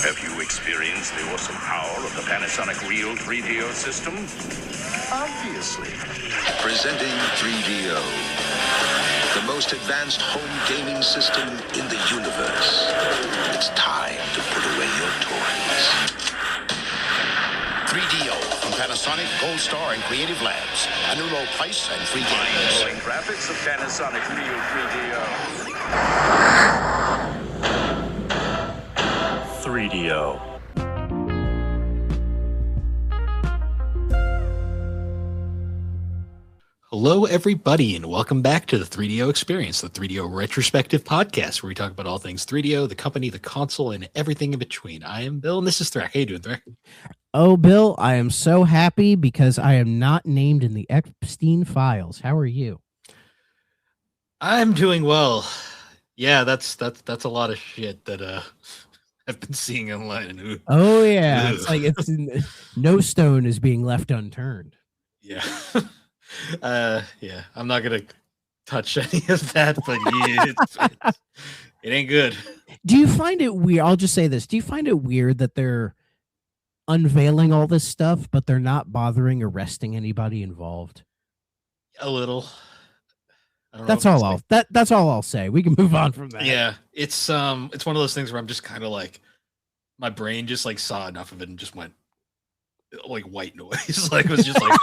Have you experienced the awesome power of the Panasonic Real 3DO system? Obviously. Presenting 3DO, the most advanced home gaming system in the universe. It's time to put away your toys. 3DO from Panasonic, Gold Star, and Creative Labs. A new low price and free games. Mind-blowing graphics of Panasonic Real 3DO. 3DO. Hello, everybody, and welcome back to the 3DO Experience, the 3DO Retrospective Podcast, where we talk about all things 3DO, the company, the console, and everything in between. I am Bill, and this is Thrak. How you doing, Thrak? Oh, Bill, I am so happy because I am not named in the Epstein files. How are you? I'm doing well. Yeah, that's a lot of shit that I've been seeing online. Oh yeah, it's like no stone is being left unturned. Yeah. Yeah, I'm not gonna touch any of that, but it ain't good. Do you find it weird? I'll just say this. Do you find it weird that they're unveiling all this stuff, but they're not bothering arresting anybody involved? A little. That's all that's all I'll say. We can move on from that. Yeah, it's one of those things where I'm just kind of like, my brain just like saw enough of it and just went like white noise. Like it was just like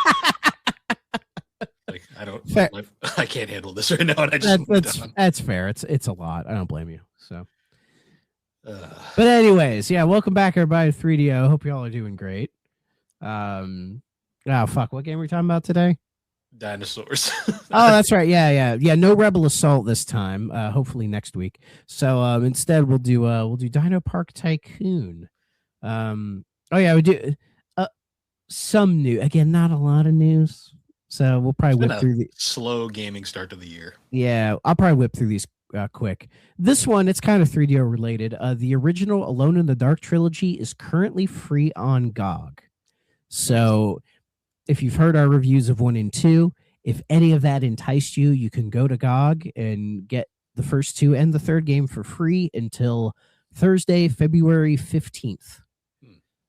like I can't handle this right now, and I just that's fair. It's a lot. I don't blame you. So but anyways, yeah, welcome back everybody to 3DO. Hope y'all are doing great. Oh fuck, what game are we talking about today? Dinosaurs. Oh, that's right. Yeah. No Rebel Assault this time. Hopefully next week. So instead we'll do DinoPark Tycoon. Oh yeah, we do some new. Again, not a lot of news. So we'll probably whip through the slow gaming start to the year. Yeah, I'll probably whip through these quick. This one, it's kind of 3DO related. The original Alone in the Dark trilogy is currently free on GOG. So if you've heard our reviews of 1 and 2, if any of that enticed you, you can go to GOG and get the first 2 and the third game for free until Thursday, February 15th.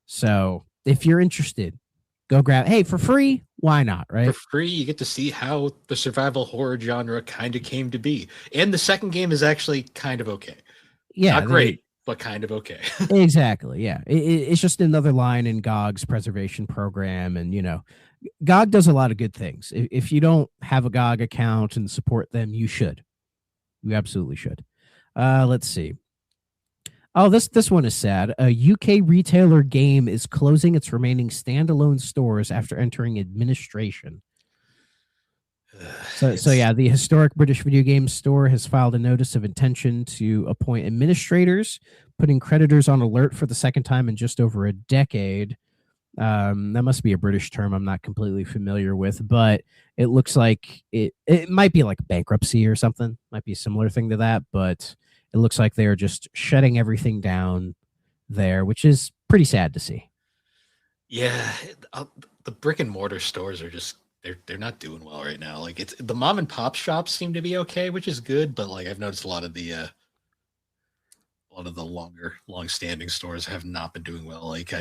So if you're interested, go grab. Hey, for free, why not, right? For free, you get to see how the survival horror genre kind of came to be. And the second game is actually kind of okay. Yeah. Not great, but kind of okay. Exactly, yeah. It's just another line in GOG's preservation program. And, GOG does a lot of good things. If you don't have a GOG account and support them, you should. You absolutely should. Let's see. Oh, this one is sad. A UK retailer Game is closing its remaining standalone stores after entering administration. So yeah, the historic British video game store has filed a notice of intention to appoint administrators, putting creditors on alert for the second time in just over a decade. That must be a British term I'm not completely familiar with, but it looks like it might be like bankruptcy or something. Might be a similar thing to that, but it looks like they're just shutting everything down there, which is pretty sad to see. Yeah, the brick and mortar stores are just they're not doing well right now. Like it's the mom and pop shops seem to be okay, which is good, but like I've noticed a lot of the long standing stores have not been doing well. Like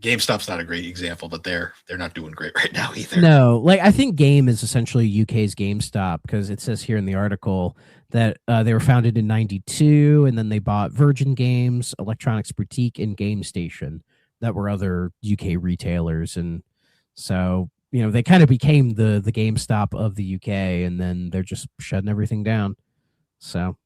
GameStop's not a great example, but they're not doing great right now either. No, like I think Game is essentially UK's GameStop because it says here in the article that they were founded in '92, and then they bought Virgin Games, Electronics Boutique, and Game Station that were other UK retailers, and so they kind of became the GameStop of the UK, and then they're just shutting everything down. So,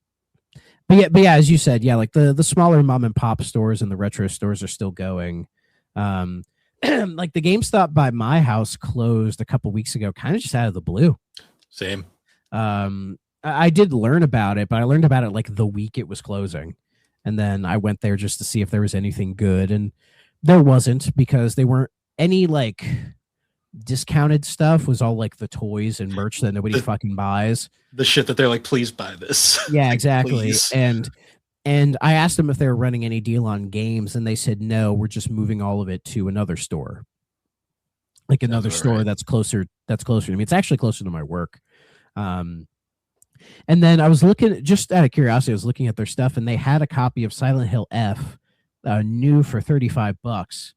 but yeah, as you said, yeah, like the smaller mom and pop stores and the retro stores are still going. Like the GameStop by my house closed a couple weeks ago, kind of just out of the blue. Same. I did learn about it, but I learned about it like the week it was closing. And then I went there just to see if there was anything good. And there wasn't, because they weren't any like discounted stuff. Was all like the toys and merch that nobody fucking buys. The shit that they're like, please buy this. Yeah, exactly. Please. And I asked them if they were running any deal on games, and they said, no, we're just moving all of it to another store. Like another store that's closer to me. It's actually closer to my work. And then I was looking, just out of curiosity, I was looking at their stuff, and they had a copy of Silent Hill F, new for $35.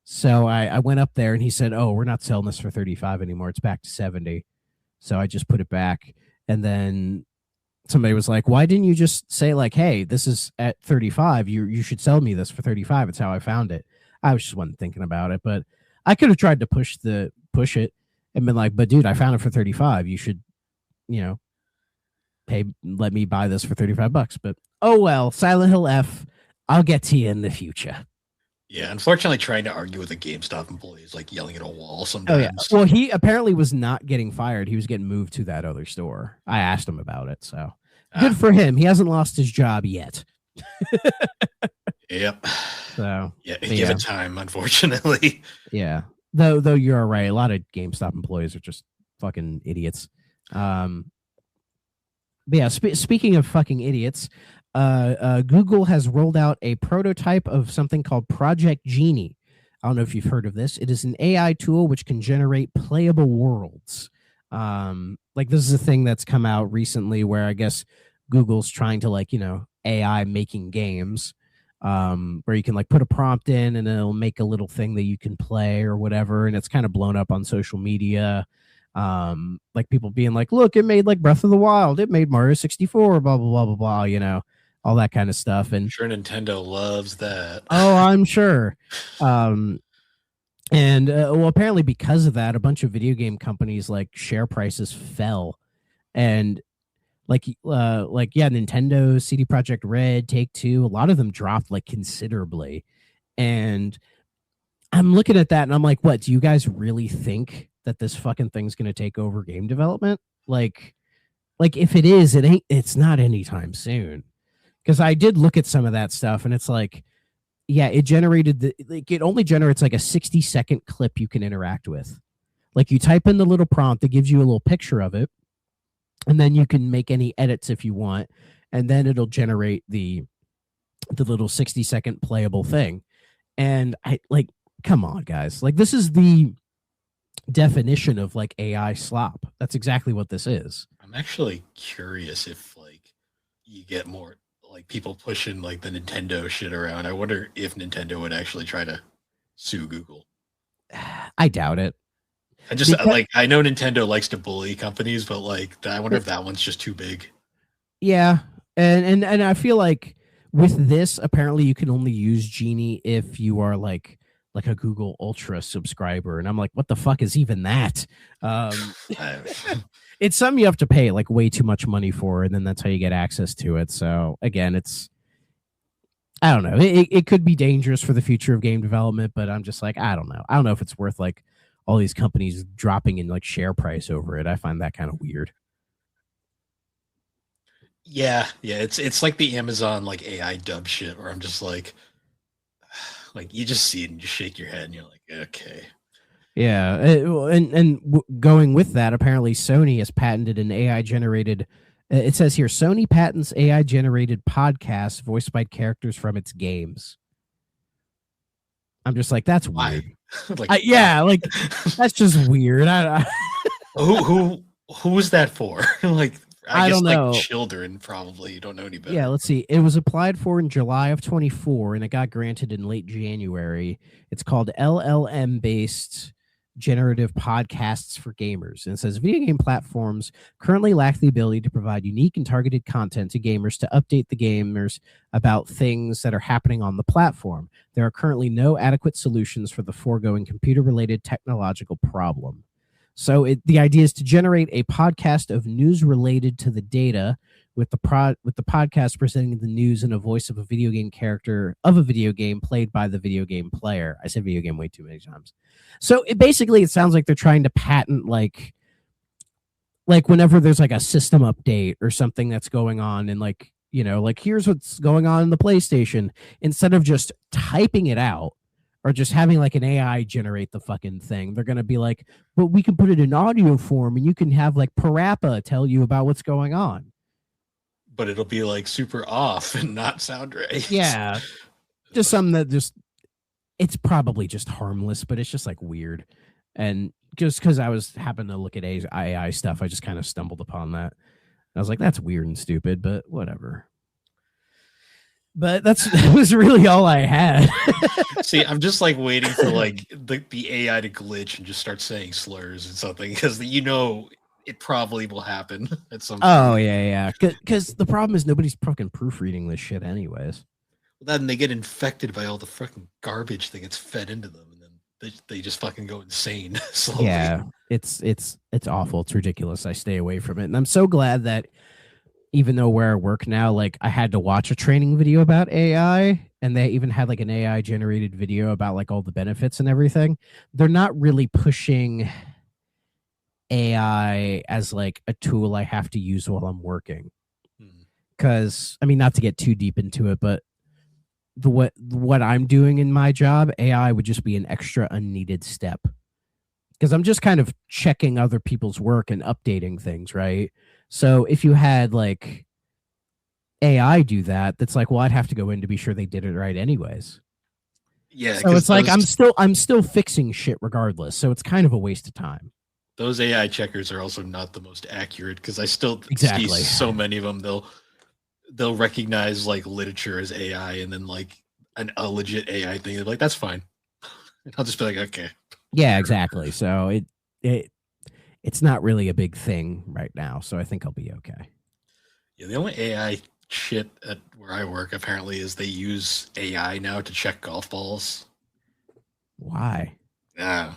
So I went up there and he said, "Oh, we're not selling this for 35 anymore. It's back to 70." So I just put it back. And then somebody was like, "Why didn't you just say like, hey, this is at 35. You should sell me this for 35. It's how I found it." I was just wasn't thinking about it, but I could have tried to push it and been like, "But dude, I found it for 35. You should, let me buy this for $35." But oh well, Silent Hill F, I'll get to you in the future. Yeah, unfortunately, trying to argue with a GameStop employee is like yelling at a wall sometimes. Oh yeah. Well, he apparently was not getting fired. He was getting moved to that other store. I asked him about it, so good for him. He hasn't lost his job yet. Yep. So yeah, give it time, unfortunately. Yeah. Though you're right. A lot of GameStop employees are just fucking idiots. But yeah, speaking of fucking idiots, Google has rolled out a prototype of something called Project Genie. I don't know if you've heard of this. It is an AI tool which can generate playable worlds. Like this is a thing that's come out recently where I guess Google's trying to AI making games, where you can like put a prompt in and it'll make a little thing that you can play or whatever. And it's kind of blown up on social media. Like people being like, look, it made like Breath of the Wild. It made Mario 64, blah, blah, blah, blah, blah, all that kind of stuff. And I'm sure Nintendo loves that. Oh, I'm sure. Well, apparently because of that, a bunch of video game companies like share prices fell, and Nintendo, CD Projekt Red, Take-Two, a lot of them dropped like considerably. And I'm looking at that and I'm like, what, do you guys really think that this fucking thing's going to take over game development? Like if it is, it's not anytime soon. Because I did look at some of that stuff and it's like, yeah, it only generates like a 60-second clip you can interact with. Like you type in the little prompt, it gives you a little picture of it, and then you can make any edits if you want, and then it'll generate the little 60-second playable thing. And I like, come on, guys. Like this is the definition of like AI slop. That's exactly what this is. I'm actually curious if like you get more like people pushing like the Nintendo shit around. I wonder if Nintendo would actually try to sue Google. I doubt it. I know Nintendo likes to bully companies, but like I wonder if that one's just too big. Yeah. And I feel like with this, apparently you can only use Genie if you are like a Google Ultra subscriber. And I'm like, what the fuck is even that? It's something you have to pay like way too much money for, and then that's how you get access to it. So again, I don't know. It could be dangerous for the future of game development, but I'm just like, I don't know. I don't know if it's worth like all these companies dropping in like share price over it. I find that kind of weird. Yeah. It's like the Amazon like AI dub shit where I'm just like you just see it and you shake your head and you're like, okay. Yeah, and going with that, apparently Sony has patented an AI-generated. It says here, Sony patents AI-generated podcasts voiced by characters from its games. I'm just like, that's weird. That's just weird. Who is that for? Like, I guess, don't know. Like children probably. You don't know any better. Yeah, let's see. It was applied for in July of 24, and it got granted in late January. It's called LLM-based generative podcasts for gamers. And it says video game platforms currently lack the ability to provide unique and targeted content to gamers to update the gamers about things that are happening on the platform. There are currently no adequate solutions for the foregoing computer-related technological problem. So the idea is to generate a podcast of news related to the data, with the podcast presenting the news in a voice of a video game character of a video game played by the video game player. I said video game way too many times. So it sounds like they're trying to patent like whenever there's like a system update or something that's going on, and like here's what's going on in the PlayStation, instead of just typing it out or just having like an AI generate the fucking thing, they're going to be like, but we can put it in audio form and you can have like Parappa tell you about what's going on. But it'll be like super off and not sound right. Yeah. Just something that it's probably just harmless, but it's just like weird. And just because I happened to look at AI stuff, I just kind of stumbled upon that. I was like, that's weird and stupid, but whatever. But that was really all I had. See, I'm just like waiting for like the AI to glitch and just start saying slurs and something because it probably will happen at some point. Oh yeah. Because the problem is nobody's fucking proofreading this shit, anyways. Then they get infected by all the fucking garbage that gets fed into them, and then they just fucking go insane slowly. Yeah, it's awful. It's ridiculous. I stay away from it, and I'm so glad that even though where I work now, like I had to watch a training video about AI, and they even had like an AI generated video about like all the benefits and everything. They're not really pushing AI as like a tool I have to use while I'm working. Because I mean, not to get too deep into it, but what I'm doing in my job, AI would just be an extra unneeded step. Because I'm just kind of checking other people's work and updating things, right? So if you had like AI do that, that's like, well, I'd have to go in to be sure they did it right anyways. Yeah. So it's like I'm still fixing shit regardless. So it's kind of a waste of time. Those AI checkers are also not the most accurate because I still Exactly. see so many of them. They'll recognize like literature as AI and then like a legit AI thing. They're like, that's fine. And I'll just be like, okay. Yeah, exactly. So it's not really a big thing right now. So I think I'll be okay. Yeah, the only AI shit at where I work apparently is they use AI now to check golf balls. Why? Yeah.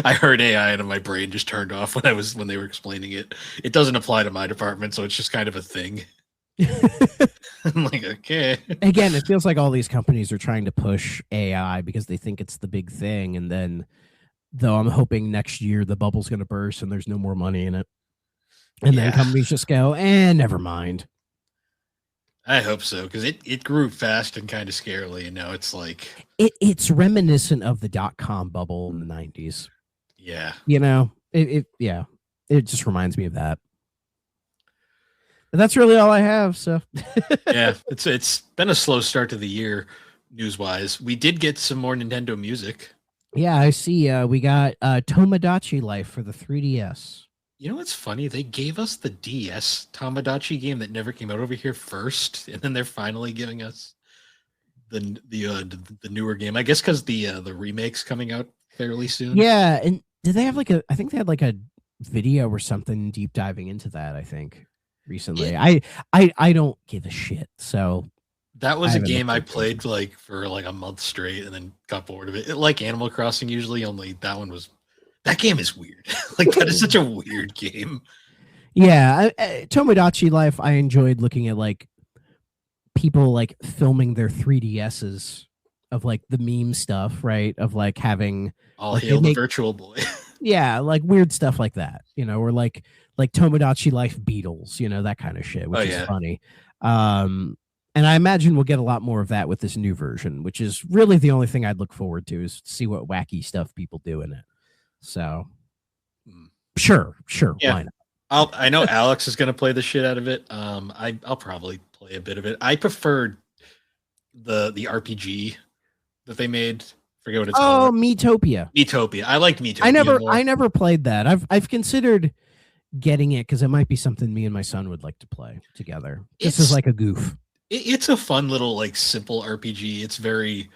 I heard AI and my brain just turned off when they were explaining it. It doesn't apply to my department, so it's just kind of a thing. I'm like, okay. Again, it feels like all these companies are trying to push AI because they think it's the big thing, and then though I'm hoping next year the bubble's going to burst and there's no more money in it. And then companies just go, never mind. I hope so, because it grew fast and kind of scarily, and now it's like... It's reminiscent of the dot-com bubble in the 90s. Yeah. You know, it just reminds me of that. But that's really all I have, so... Yeah, it's been a slow start to the year, news-wise. We did get some more Nintendo music. Yeah, I see. We got Tomodachi Life for the 3DS. You know what's funny? They gave us the DS Tomodachi game that never came out over here first, and then they're finally giving us the newer game. I guess because the remake's coming out fairly soon. Yeah, and did they have I think they had like a video or something deep diving into that, I think, recently. Yeah. I don't give a shit, so... That was a game I played like for like a month straight and then got bored of it. Like Animal Crossing usually, only that game is weird. Like that is such a weird game. Yeah, Tomodachi Life, I enjoyed looking at like people like filming their 3DSs of like the meme stuff, right? Of like having all like, hail the Virtual Boy. Yeah, like weird stuff like that, you know, or like Tomodachi Life Beatles, you know, that kind of shit, which is funny. And I imagine we'll get a lot more of that with this new version, which is really the only thing I'd look forward to is see what wacky stuff people do in it. So, sure, yeah. Why not? I know Alex is going to play the shit out of it. I'll probably play a bit of it. I preferred the RPG that they made. Forget what it's called. Oh, Miitopia. I liked Miitopia. I never played that. I've considered getting it because it might be something me and my son would like to play together. This is like a goof. It's a fun little like simple RPG. It's very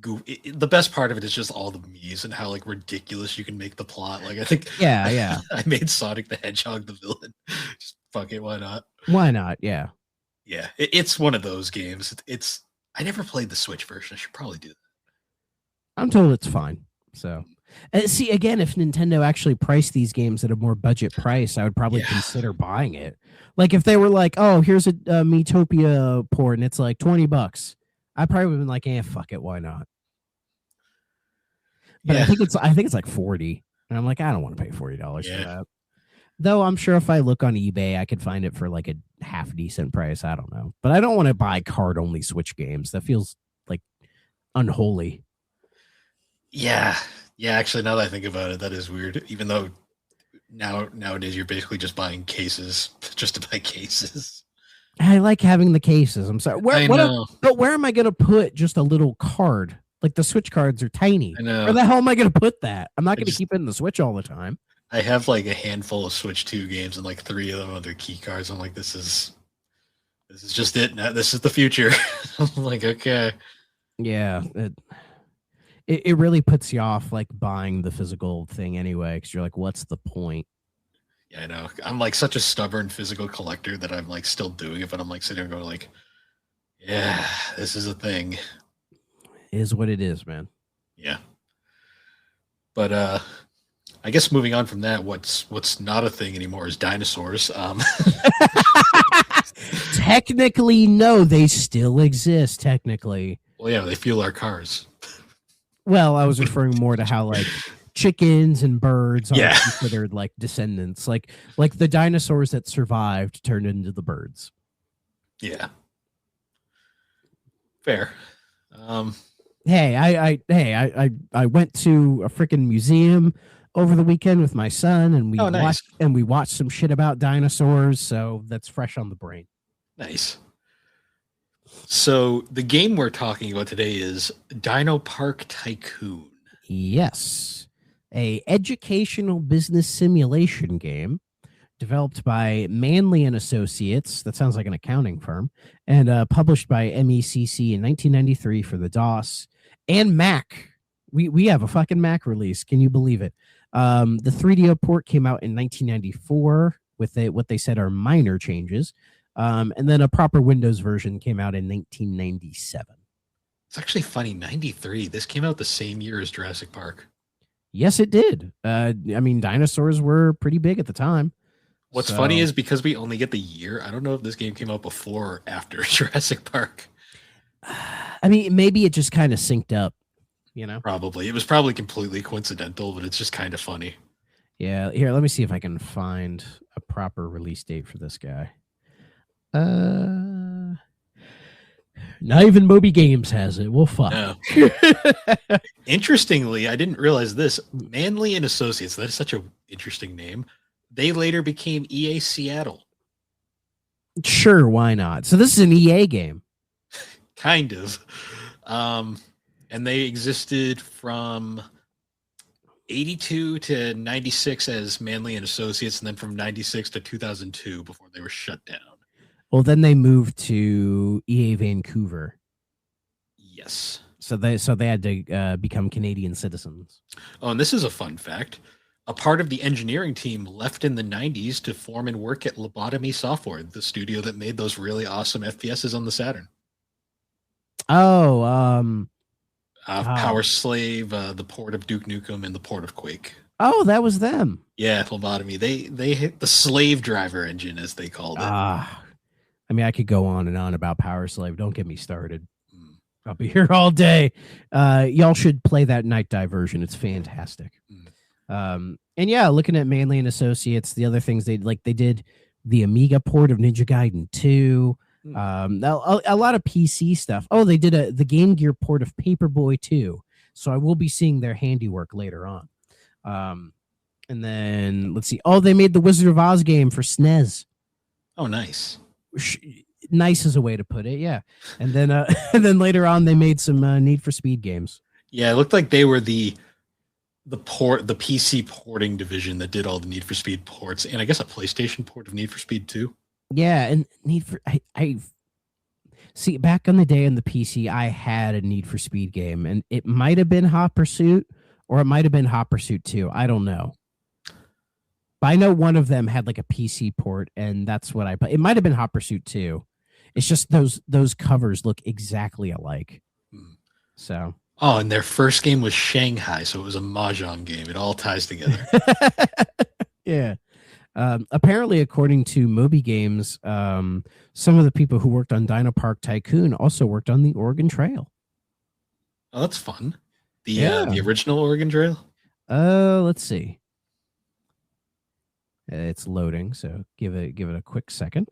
goofy. The best part of it is just all the Mii's and how like ridiculous you can make the plot. Like I think yeah. I made Sonic the Hedgehog the villain. Just fuck it, why not? Why not? Yeah. Yeah, it's one of those games. I never played the Switch version. I should probably do that. I'm told it's fine. So see, again, if Nintendo actually priced these games at a more budget price, I would probably consider buying it. Like if they were like, oh, here's a Miitopia port and it's like $20, I probably would have been like, fuck it, why not? But I think it's like 40, and I'm like, I don't want to pay $40 for that. Though I'm sure if I look on eBay, I could find it for like a half decent price. I don't know, but I don't want to buy card only Switch games. That feels like unholy. Yeah. Actually, now that I think about it, that is weird. Even though nowadays you're basically just buying cases just to buy cases. I like having the cases. I'm sorry. But where am I going to put just a little card? Like the Switch cards are tiny. I know. Where the hell am I going to put that? I'm not going to keep it in the Switch all the time. I have like a handful of Switch 2 games and like 3 of them are their key cards. I'm like, this is This is just it. This is the future. I'm like, okay. Yeah, it really puts you off like buying the physical thing anyway, because you're like, what's the point? Yeah, I know. I'm like such a stubborn physical collector that I'm like still doing it, but I'm like sitting there going like, yeah, this is a thing. It is what it is, man. Yeah. But I guess moving on from that, what's not a thing anymore is dinosaurs. Technically, no, they still exist. Technically, Well, yeah, they fuel our cars. well, I was referring more to how like chickens and birds are Yeah. considered like descendants, like the dinosaurs that survived turned into the birds. Yeah. Fair. Hey, I went to a freaking museum over the weekend with my son, and Oh, nice. we watched some shit about dinosaurs, so that's fresh on the brain. Nice. So the game we're talking about today is DinoPark Tycoon. Yes, a educational business simulation game developed by Manley and Associates. That sounds like an accounting firm, and published by MECC in 1993 for the DOS and Mac. We have a fucking Mac release. Can you believe it? The 3DO port came out in 1994 with what they said are minor changes. And then a proper Windows version came out in 1997. It's actually funny. 93. This came out the same year as Jurassic Park. Yes, it did. I mean, dinosaurs were pretty big at the time. What's funny is because we only get the year, I don't know if this game came out before or after Jurassic Park. I mean, maybe it just kind of synced up, you know? Probably. It was probably completely coincidental, but it's just kind of funny. Yeah. Here, let me see if I can find a proper release date for this guy. Not even Moby Games has it. Well, fuck. No. Interestingly, I didn't realize this. Manley and Associates, that is such an interesting name. They later became EA Seattle. Sure, why not? So this is an EA game. Kind of. And they existed from 82 to 96 as Manley and Associates, and then from 96 to 2002 before they were shut down. Well, then they moved to EA Vancouver. Yes. So they had to become Canadian citizens. Oh, and this is a fun fact. A part of the engineering team left in the 90s to form and work at Lobotomy Software, the studio that made those really awesome FPSs on the Saturn. Oh, Power Slave, the port of Duke Nukem, and the port of Quake. Oh, that was them. Yeah, Lobotomy. They hit the slave driver engine, as they called it. I mean, I could go on and on about Power Slave. Don't get me started. I'll be here all day. Y'all should play that Night Dive version. It's fantastic. And yeah, looking at Manley and Associates, the other things they did the Amiga port of Ninja Gaiden 2. A lot of PC stuff. Oh, they did the Game Gear port of Paperboy 2. So I will be seeing their handiwork later on. And then let's see. Oh, they made the Wizard of Oz game for SNES. Oh, nice. Nice is a way to put it, yeah. And then and then later on they made some Need for Speed games. Yeah, it looked like they were the PC porting division that did all the Need for Speed ports, and I guess a PlayStation port of Need for Speed 2. Yeah, and I see back on the day on the PC, I had a Need for Speed game, and it might have been Hot Pursuit or it might have been Hot Pursuit 2. I don't know. But I know one of them had like a PC port, and that's what it might have been Hot Pursuit 2. It's just those covers look exactly alike. So. Oh, and their first game was Shanghai, so it was a Mahjong game. It all ties together. Yeah. Apparently, according to Moby Games, some of the people who worked on DinoPark Tycoon also worked on the Oregon Trail. Oh, that's fun. The original Oregon Trail? Let's see. It's loading, so give it a quick second.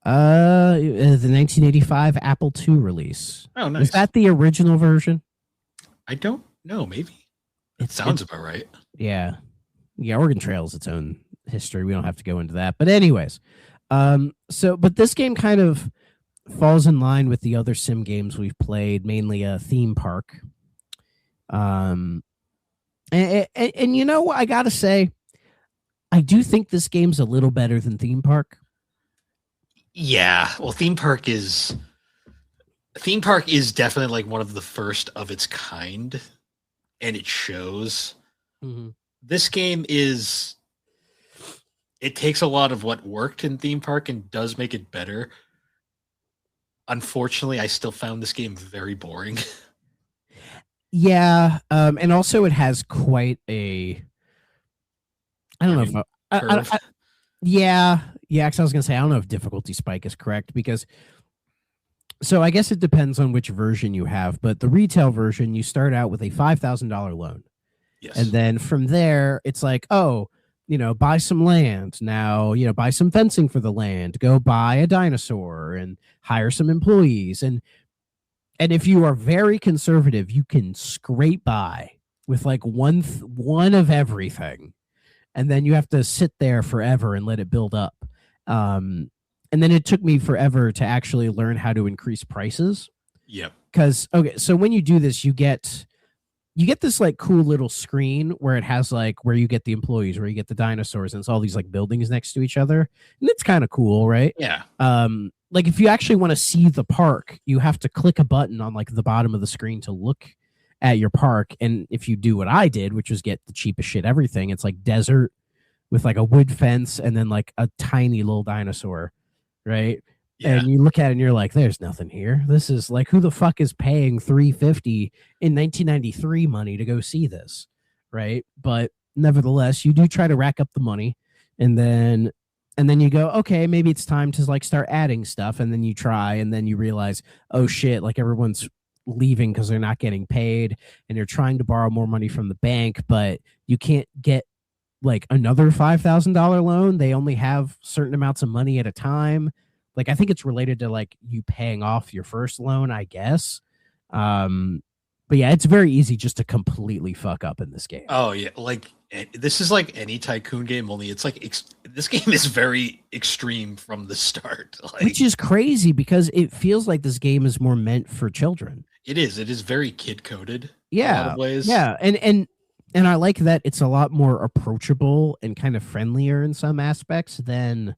The 1985 Apple II release. Oh, nice. Was that the original version? I don't know. Maybe. It sounds about right. Yeah. Oregon Trail is its own history. We don't have to go into that. But anyways, but this game kind of falls in line with the other sim games we've played, mainly a theme park. And you know what I gotta say, I do think this game's a little better than Theme Park. Yeah, well, Theme Park is definitely like one of the first of its kind, and it shows. Mm-hmm. This game is. It takes a lot of what worked in Theme Park and does make it better. Unfortunately, I still found this game very boring. Yeah, and also it has quite a. I don't know if yeah, because I was gonna say I don't know if difficulty spike is correct because. So I guess it depends on which version you have, but the retail version you start out with a $5,000 loan, Yes. and then from there it's like, oh, buy some land now, buy some fencing for the land, go buy a dinosaur and hire some employees, and if you are very conservative, you can scrape by with like one of everything, and then you have to sit there forever and let it build up. And then it took me forever to actually learn how to increase prices. Yep. Because okay, so when you do this, you get this like cool little screen where it has like where you get the employees, where you get the dinosaurs, and it's all these like buildings next to each other, and it's kind of cool, right? Yeah. Like if you actually want to see the park, you have to click a button on like the bottom of the screen to look at your park, and if you do what I did, which was get the cheapest shit everything, it's like desert with like a wood fence and then like a tiny little dinosaur. Right. Yeah. And you look at it and you're like, there's nothing here. This is like, who the fuck is paying $350 in 1993 money to go see this? Right. But nevertheless, you do try to rack up the money, and then you go, okay, maybe it's time to like start adding stuff. And then you try, and then you realize, oh shit, like everyone's leaving because they're not getting paid, and you're trying to borrow more money from the bank, but you can't get like another $5,000 loan. They only have certain amounts of money at a time. Like I think it's related to like you paying off your first loan, I guess. But yeah, it's very easy just to completely fuck up in this game. Oh yeah, like this is like any tycoon game, only it's like this game is very extreme from the start, like, which is crazy because it feels like this game is more meant for children. It is very kid coded. Yeah, in a lot of ways. Yeah, and I like that it's a lot more approachable and kind of friendlier in some aspects than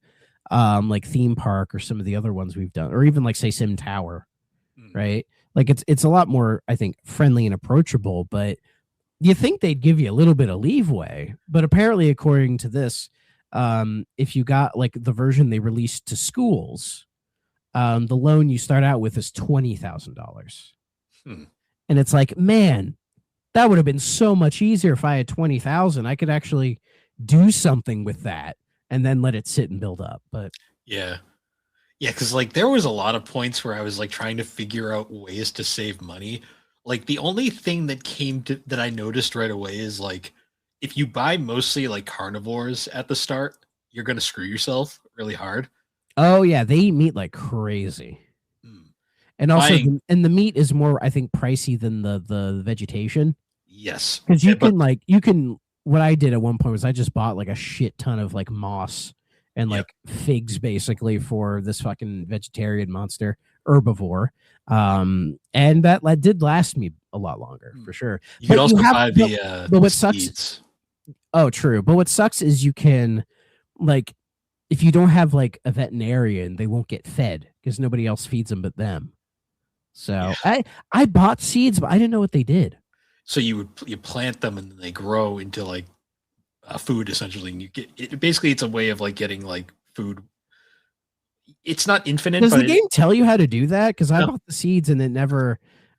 like Theme Park or some of the other ones we've done, or even like say Sim Tower, right? Like it's a lot more, I think, friendly and approachable, but you think they'd give you a little bit of leeway. But apparently, according to this, if you got like the version they released to schools, the loan you start out with is $20,000. And it's like, man, that would have been so much easier if I had 20,000. I could actually do something with that and then let it sit and build up. But yeah, because like there was a lot of points where I was like trying to figure out ways to save money. Like the only thing that I noticed right away is like if you buy mostly like carnivores at the start, you're gonna screw yourself really hard. Oh yeah, they eat meat like crazy. And also, the meat is more, I think, pricey than the vegetation. Yes, because what I did at one point was I just bought like a shit ton of like moss and like figs basically for this fucking vegetarian monster herbivore. And that did last me a lot longer for sure. You could also buy the what seeds. Sucks. Oh, true. But what sucks is you can like if you don't have like a veterinarian, they won't get fed because nobody else feeds them but them. So I bought seeds, but I didn't know what they did. So you plant them and they grow into like food essentially, and you get it. Basically, it's a way of like getting like food. It's not infinite. Does the game tell you how to do that? Because I bought the seeds and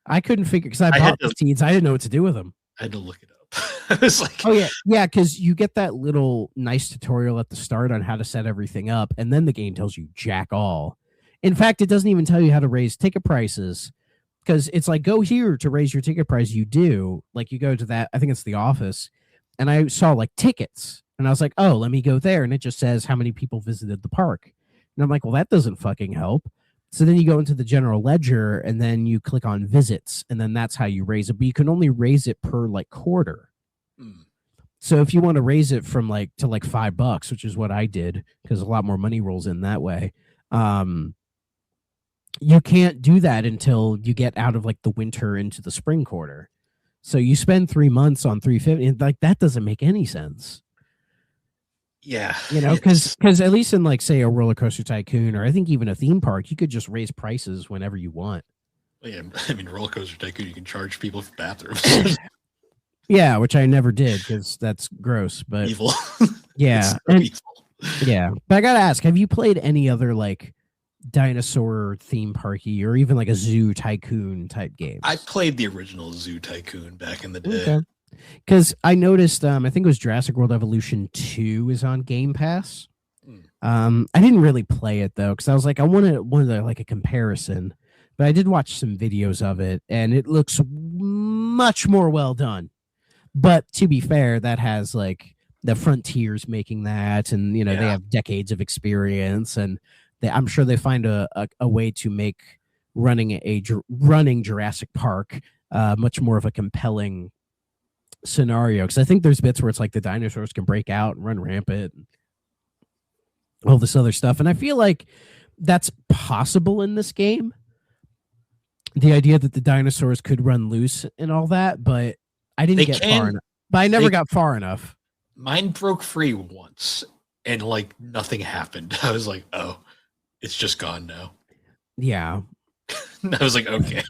I couldn't figure because I bought the seeds. I didn't know what to do with them. I had to look it up. I was like, oh yeah, because you get that little nice tutorial at the start on how to set everything up, and then the game tells you jack all. In fact, it doesn't even tell you how to raise ticket prices because it's like, go here to raise your ticket price. You do. Like you go to that, I think it's the office, and I saw like tickets and I was like, oh, let me go there. And it just says how many people visited the park. And I'm like, well, that doesn't fucking help. So then you go into the general ledger and then you click on visits and then that's how you raise it. But you can only raise it per like quarter. So if you want to raise it from like to like $5, which is what I did because a lot more money rolls in that way. You can't do that until you get out of like the winter into the spring quarter. So you spend 3 months on 350, and like that doesn't make any sense. Yeah, because at least in like say a roller coaster tycoon, or I think even a theme park, you could just raise prices whenever you want. yeah. I mean, roller coaster tycoon, you can charge people for bathrooms. Yeah, which I never did because that's gross. But Evil. yeah, So and evil. yeah, but I gotta ask, have you played any other like dinosaur theme parky or even like a zoo tycoon type games? I played the original Zoo Tycoon back in the day. Okay. Because I noticed, I think it was Jurassic World Evolution 2 is on Game Pass. I didn't really play it though, because I was like, I wanted like a comparison, but I did watch some videos of it, and it looks much more well done. But to be fair, that has like the Frontiers making that, and they have decades of experience, and I'm sure they find a way to make running Jurassic Park much more of a compelling scenario, because I think there's bits where it's like the dinosaurs can break out and run rampant and all this other stuff, and I feel like that's possible in this game, the idea that the dinosaurs could run loose and all that, but I didn't get far enough. But I never got far enough. Mine broke free once and like nothing happened. I was like, oh, it's just gone now. Yeah. I was like, okay,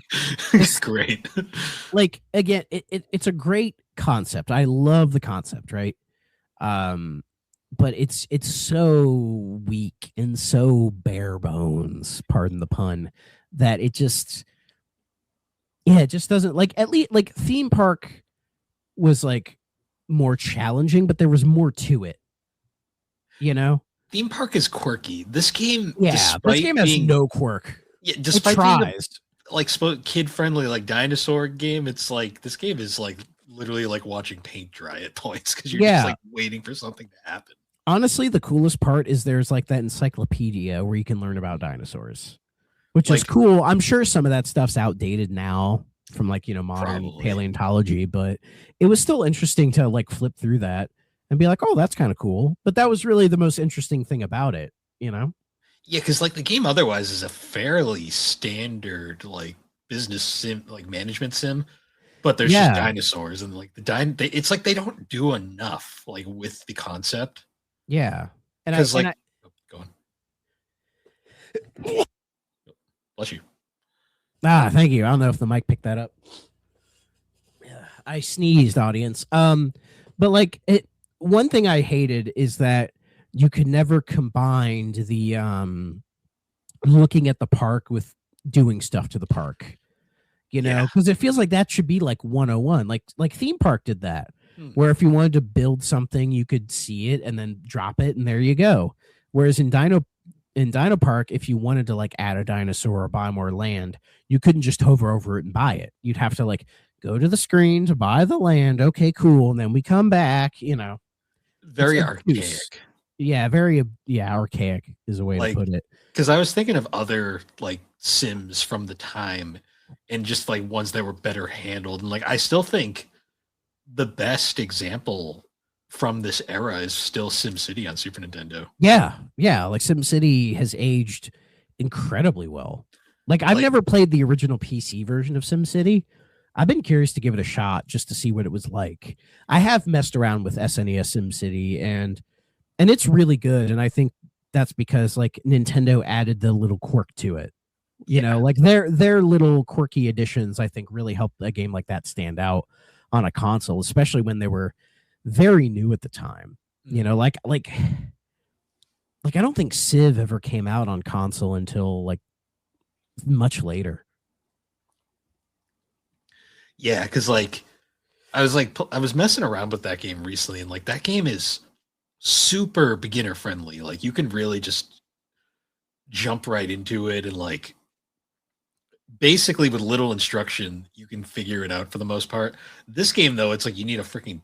great. Like, again, it's a great concept. I love the concept, right? But it's so weak and so bare bones, pardon the pun, that it just doesn't, like, at least like theme park was like more challenging, but there was more to it. Theme park is quirky. This game, this game has no quirk. Yeah, despite being like kid friendly, like dinosaur game, it's like this game is like literally like watching paint dry at points because you're just like waiting for something to happen. Honestly, the coolest part is there's like that encyclopedia where you can learn about dinosaurs, which is cool. I'm sure some of that stuff's outdated now from like modern paleontology, but it was still interesting to like flip through that and be like, oh, that's kind of cool. But that was really the most interesting thing about it, Yeah, because like the game otherwise is a fairly standard like business sim, like management sim, but there's just dinosaurs and like it's like they don't do enough like with the concept. Yeah, and go on. Bless you. Thank you. I don't know if the mic picked that up. I sneezed, audience. But like one thing I hated is that you could never combine the looking at the park with doing stuff to the park, because it feels like that should be like 101. Like theme park did that, where if you wanted to build something, you could see it and then drop it, and there you go. Whereas in DinoPark, if you wanted to like add a dinosaur or buy more land, you couldn't just hover over it and buy it. You'd have to like go to the screen to buy the land. Okay, cool. And then we come back, Very archaic. Yeah, very archaic is a way to put it. Because I was thinking of other like Sims from the time and just like ones that were better handled. And like I still think the best example from this era is still SimCity on Super Nintendo. Yeah. Like SimCity has aged incredibly well. Like I've never played the original PC version of SimCity. I've been curious to give it a shot just to see what it was like. I have messed around with SNES SimCity and it's really good. And I think that's because like Nintendo added the little quirk to it. Like their little quirky additions, I think, really helped a game like that stand out on a console, especially when they were very new at the time. Like I don't think Civ ever came out on console until like much later. Yeah, because like I was messing around with that game recently, and like that game is super beginner friendly. Like you can really just jump right into it, and like basically with little instruction you can figure it out for the most part. This game though, it's like you need a freaking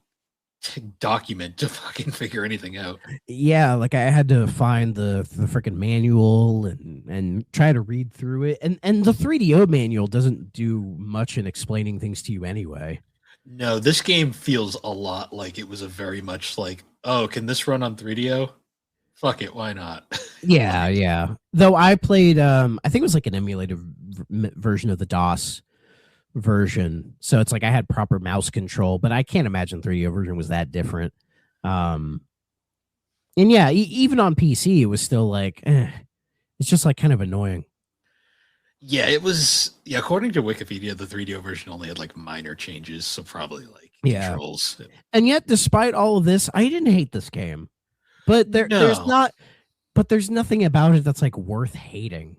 document to fucking figure anything out. Yeah, like I had to find the freaking manual and try to read through it, and the 3DO manual doesn't do much in explaining things to you anyway. No, this game feels a lot like it was a very much like, oh, can this run on 3DO? Fuck it, why not? Yeah. Though I played I think it was like an emulated version of the DOS version, so it's like I had proper mouse control, but I can't imagine 3DO version was that different. And yeah, even on PC, it was still like, it's just like kind of annoying. Yeah, it was. Yeah, according to Wikipedia, the 3DO version only had like minor changes, so probably like controls. And yet, despite all of this, I didn't hate this game. But there's not. But there's nothing about it that's like worth hating.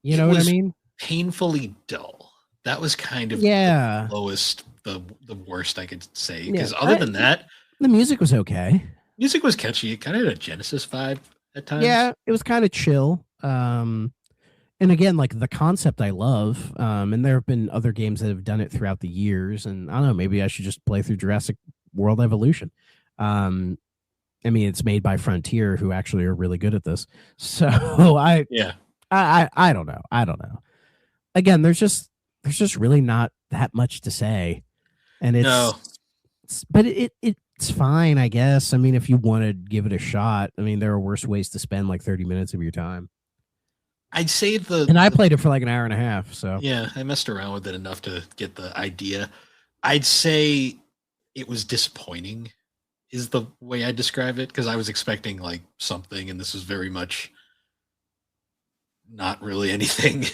You know what I mean? Painfully dull. That was kind of the lowest, the worst I could say. Because other than that, the music was okay. Music was catchy. It kind of had a Genesis vibe at times. Yeah, it was kind of chill. And again, like the concept I love. And there have been other games that have done it throughout the years. And I don't know, maybe I should just play through Jurassic World Evolution. I mean, it's made by Frontier, who actually are really good at this. So I don't know. I don't know. Again, there's just really not that much to say, and but it's fine, I guess. I mean, if you want to give it a shot, I mean, there are worse ways to spend like 30 minutes of your time. I'd say I played it for like an hour and a half. So yeah, I messed around with it enough to get the idea. I'd say it was disappointing, is the way I describe it, because I was expecting like something, and this was very much not really anything.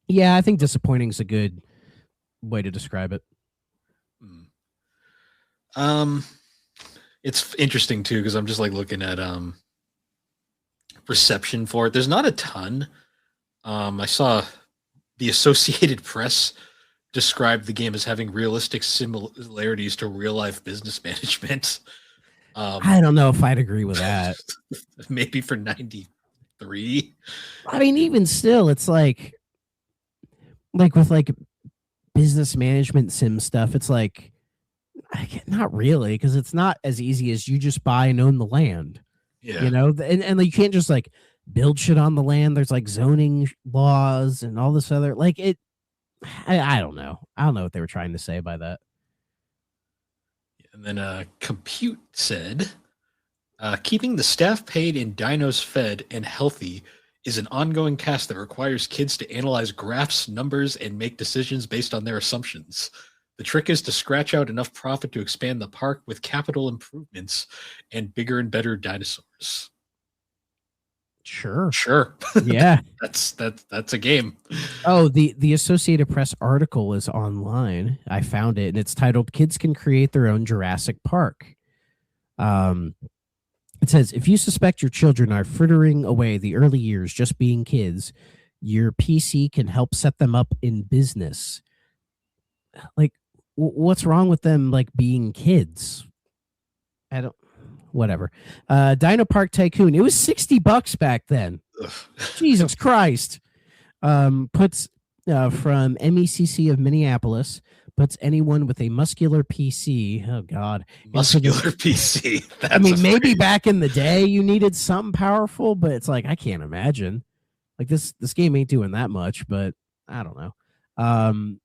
Yeah, I think disappointing is a good way to describe it. It's interesting too, because I'm just like looking at reception for it. There's not a ton. I saw the Associated Press described the game as having realistic similarities to real life business management. I don't know if I'd agree with that. Maybe for 93. I mean, even still, it's like with like business management sim stuff, it's like not really, because it's not as easy as you just buy and own the land. Yeah, you know, and you can't just like build shit on the land. There's like zoning laws and all this other like it. I don't know. I don't know what they were trying to say by that. And then Compute said, keeping the staff paid and dinos fed and healthy is an ongoing task that requires kids to analyze graphs, numbers, and make decisions based on their assumptions. The trick is to scratch out enough profit to expand the park with capital improvements and bigger and better dinosaurs. Sure. Yeah. that's a game. Oh, the Associated Press article is online. I found it, and it's titled "Kids Can Create Their Own Jurassic Park." It says, if you suspect your children are frittering away the early years just being kids, your PC can help set them up in business. Like, what's wrong with them like being kids? Whatever. DinoPark Tycoon. It was $60 back then. Jesus Christ. Puts from MECC of Minneapolis, puts anyone with a muscular PC. Oh God. Muscular PC. I mean, maybe back in the day you needed something powerful, but it's like, I can't imagine. Like this game ain't doing that much, but I don't know.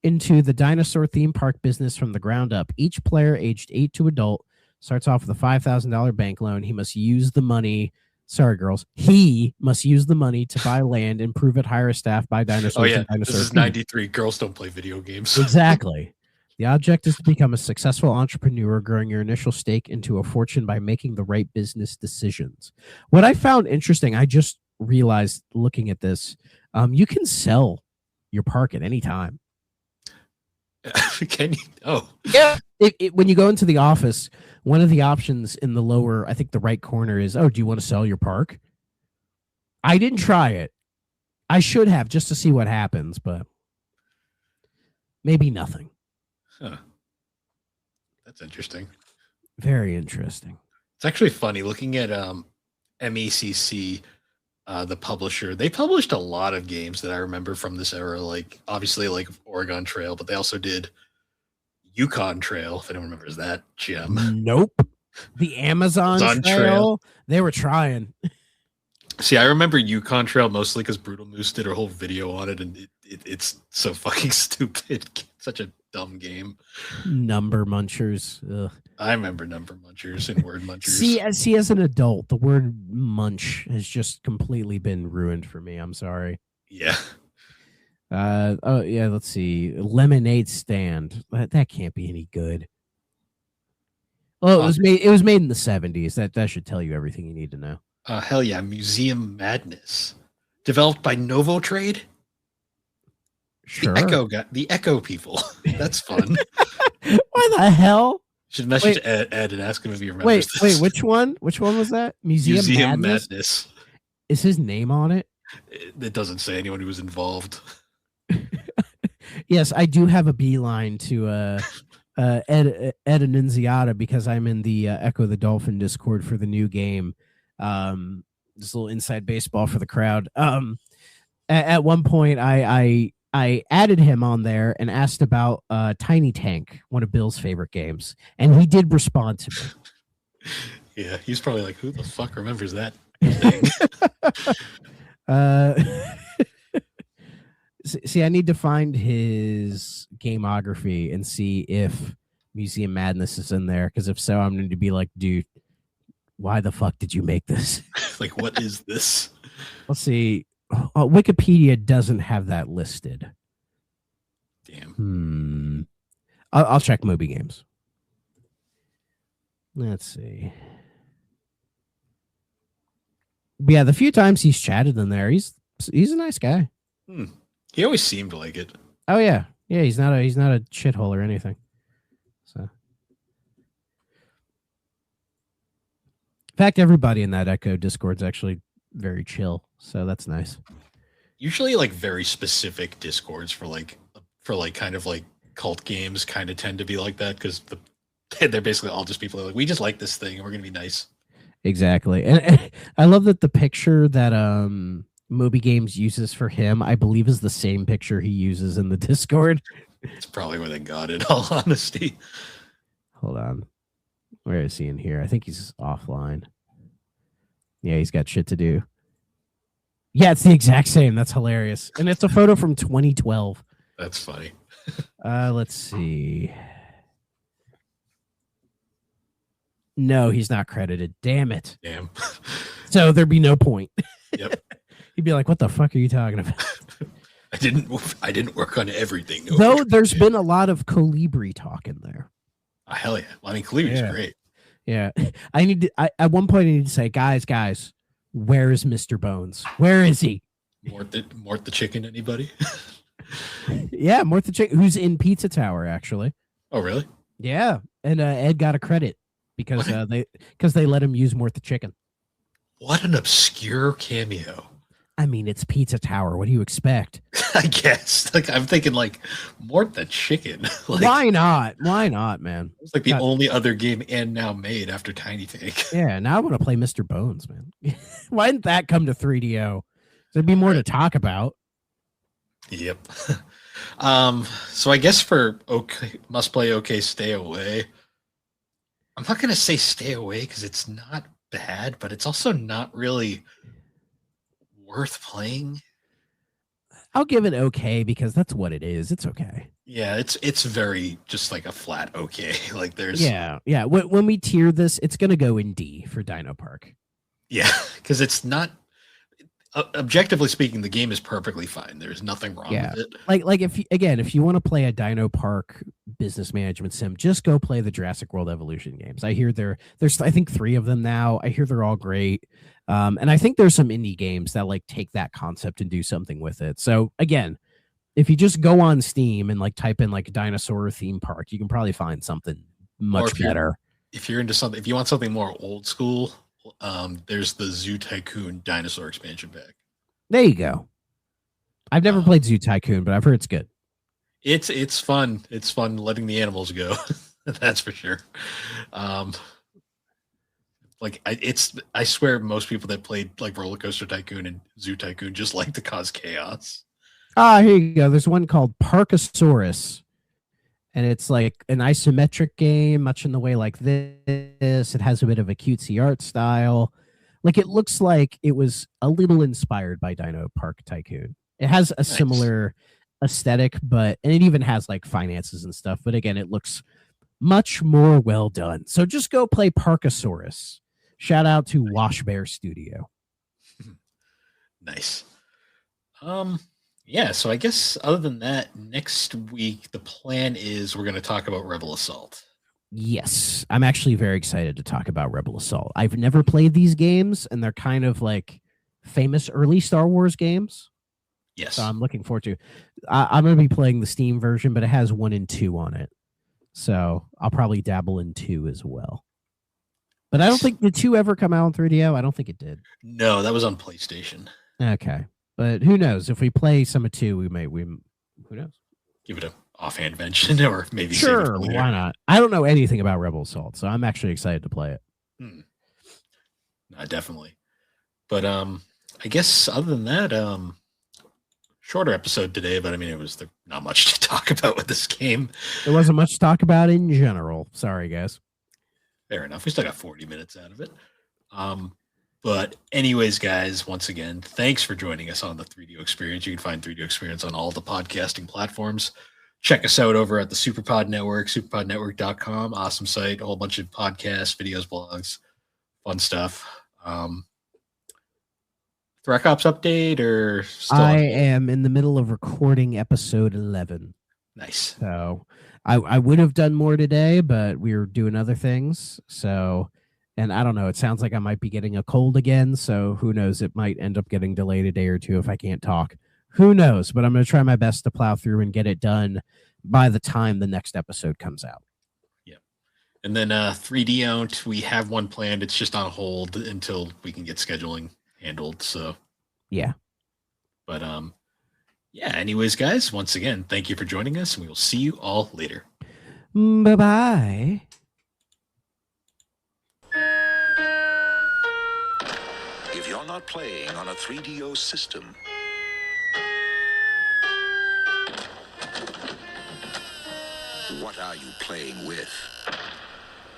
Into the dinosaur theme park business from the ground up. Each player aged 8 to adult starts off with a $5,000 bank loan. He must use the money. Sorry, girls. He must use the money to buy land, improve it, hire a staff, buy dinosaurs. Oh, yeah. This is 93. Girls don't play video games. Exactly. The object is to become a successful entrepreneur, growing your initial stake into a fortune by making the right business decisions. What I found interesting, I just realized looking at this, you can sell your park at any time. Can you? Oh, yeah. When you go into the office, one of the options in the lower, I think the right corner is, oh, do you want to sell your park? I didn't try it. I should have, just to see what happens, but maybe nothing. Huh. That's interesting. Very interesting. It's actually funny looking at MECC, the publisher. They published a lot of games that I remember from this era, like obviously like Oregon Trail, but they also did Yukon Trail, if anyone remembers that gem. Nope. The Amazon Trail. They were trying. See, I remember Yukon Trail mostly because Brutal Moose did a whole video on it, and it's so fucking stupid. Such a dumb game. Number munchers. Ugh. I remember number munchers and word munchers. See, as an adult, the word munch has just completely been ruined for me. I'm sorry. Yeah. Oh yeah, let's see. Lemonade stand. That can't be any good. Well, it was made in the 70s. That should tell you everything you need to know. Hell yeah, Museum Madness. Developed by Novo Trade. Sure. The Echo people. That's fun. Why the hell? Should message Ed and ask him if he remembers this. Wait, which one? Which one was that? Museum Madness. Is his name on it? It doesn't say anyone who was involved. Yes, I do have a beeline to Ed Annunziata because I'm in the Echo the Dolphin Discord for the new game. This little inside baseball for the crowd. At one point, I added him on there and asked about Tiny Tank, one of Bill's favorite games, and he did respond to me. Yeah, he's probably like, who the fuck remembers that thing? See, I need to find his gameography and see if Museum Madness is in there, because if so, I'm going to be like, dude, why the fuck did you make this? Like, what is this? Let's see. Wikipedia doesn't have that listed. Damn. I'll check Moby Games. Let's see. But yeah, the few times he's chatted in there, he's a nice guy. He always seemed like it. Oh yeah, he's not a shithole or anything. So, in fact, everybody in that Echo Discord's actually very chill, so that's nice. Usually, like very specific Discords for kind of like cult games kind of tend to be like that because they're basically all just people like, we just like this thing and we're gonna be nice. Exactly, and I love that the picture that Moby Games uses for him, I believe, is the same picture he uses in the Discord. It's probably where they got it, in all honesty. Hold on. Where is he in here? I think he's offline. Yeah, he's got shit to do. Yeah, it's the exact same. That's hilarious. And it's a photo from 2012. That's funny. Let's see. No, he's not credited. Damn it. Damn. So there'd be no point. Yep. He'd be like, what the fuck are you talking about? I didn't work on everything. Though there's been a lot of Colibri talk in there. Hell yeah. Well, I mean, Calibri's great. Yeah. At one point I need to say, guys, where is Mr. Bones? Where is he? Mort the chicken, anybody? Yeah, Mort the chicken, who's in Pizza Tower, actually. Oh, really? Yeah. And Ed got a credit because they let him use Mort the chicken. What an obscure cameo. I mean, it's Pizza Tower. What do you expect? I guess. Like, I'm thinking, like, Mort the chicken. Like, why not? Why not, man? It's like the only other game and now made after Tiny Tank. Yeah, now I want to play Mr. Bones, man. Why didn't that come to 3DO? There'd be more to talk about. Yep. So I guess for must play OK Stay Away, I'm not going to say stay away because it's not bad, but it's also not really worth playing. I'll give it okay because that's what it is. It's okay. Yeah, it's very just like a flat okay. Like there's yeah. When we tier this, it's gonna go in D for DinoPark. Yeah, because it's not objectively speaking, the game is perfectly fine. There's nothing wrong with it. Like if you want to play a DinoPark business management sim, just go play the Jurassic World Evolution games. I hear there's I think 3 of them now. I hear they're all great. And I think there's some indie games that like take that concept and do something with it. So again, if you just go on Steam and like type in like dinosaur theme park, you can probably find something much better. If you're into something, if you want something more old school, there's the Zoo Tycoon dinosaur expansion pack. There you go. I've never played Zoo Tycoon, but I've heard it's good. It's fun. It's fun letting the animals go. That's for sure. I swear most people that played like Roller Coaster Tycoon and Zoo Tycoon just like to cause chaos. Here you go. There's one called Parkasaurus. And it's like an isometric game, much in the way like this. It has a bit of a cutesy art style. Like it looks like it was a little inspired by DinoPark Tycoon. It has a similar aesthetic, and it even has like finances and stuff. But again, it looks much more well done. So just go play Parkasaurus. Shout out to Wash Bear Studio. Nice. Yeah, so I guess other than that, next week the plan is we're going to talk about Rebel Assault. Yes, I'm actually very excited to talk about Rebel Assault. I've never played these games, and they're kind of like famous early Star Wars games. Yes. So I'm looking forward to. I'm going to be playing the Steam version, but it has 1 and 2 on it. So I'll probably dabble in 2 as well. But I don't think the 2 ever come out on 3DO. I don't think it did. No, that was on PlayStation. Okay, but who knows? If we play some of 2, we who knows? Give it a offhand mention, or maybe Sure, save it for later. why not? I don't know anything about Rebel Assault, so I'm actually excited to play it. No, definitely. But I guess other than that, shorter episode today, but I mean, it was not much to talk about with this game. There wasn't much to talk about in general. Sorry, guys. Fair enough. We still got 40 minutes out of it. But anyways, guys, once again, thanks for joining us on the 3DO Experience. You can find 3DO Experience on all the podcasting platforms. Check us out over at the Superpod Network, superpodnetwork.com. Awesome site, a whole bunch of podcasts, videos, blogs, fun stuff. Threat Ops update or still? I am in the middle of recording episode 11. Nice. So I would have done more today, but we were doing other things. So, and I don't know, it sounds like I might be getting a cold again. So who knows? It might end up getting delayed a day or two if I can't talk. Who knows? But I'm going to try my best to plow through and get it done by the time the next episode comes out. Yeah. And then 3D we have one planned. It's just on hold until we can get scheduling handled. So yeah. But yeah, anyways, guys, once again, thank you for joining us, and we will see you all later. Bye-bye. If you're not playing on a 3DO system, what are you playing with?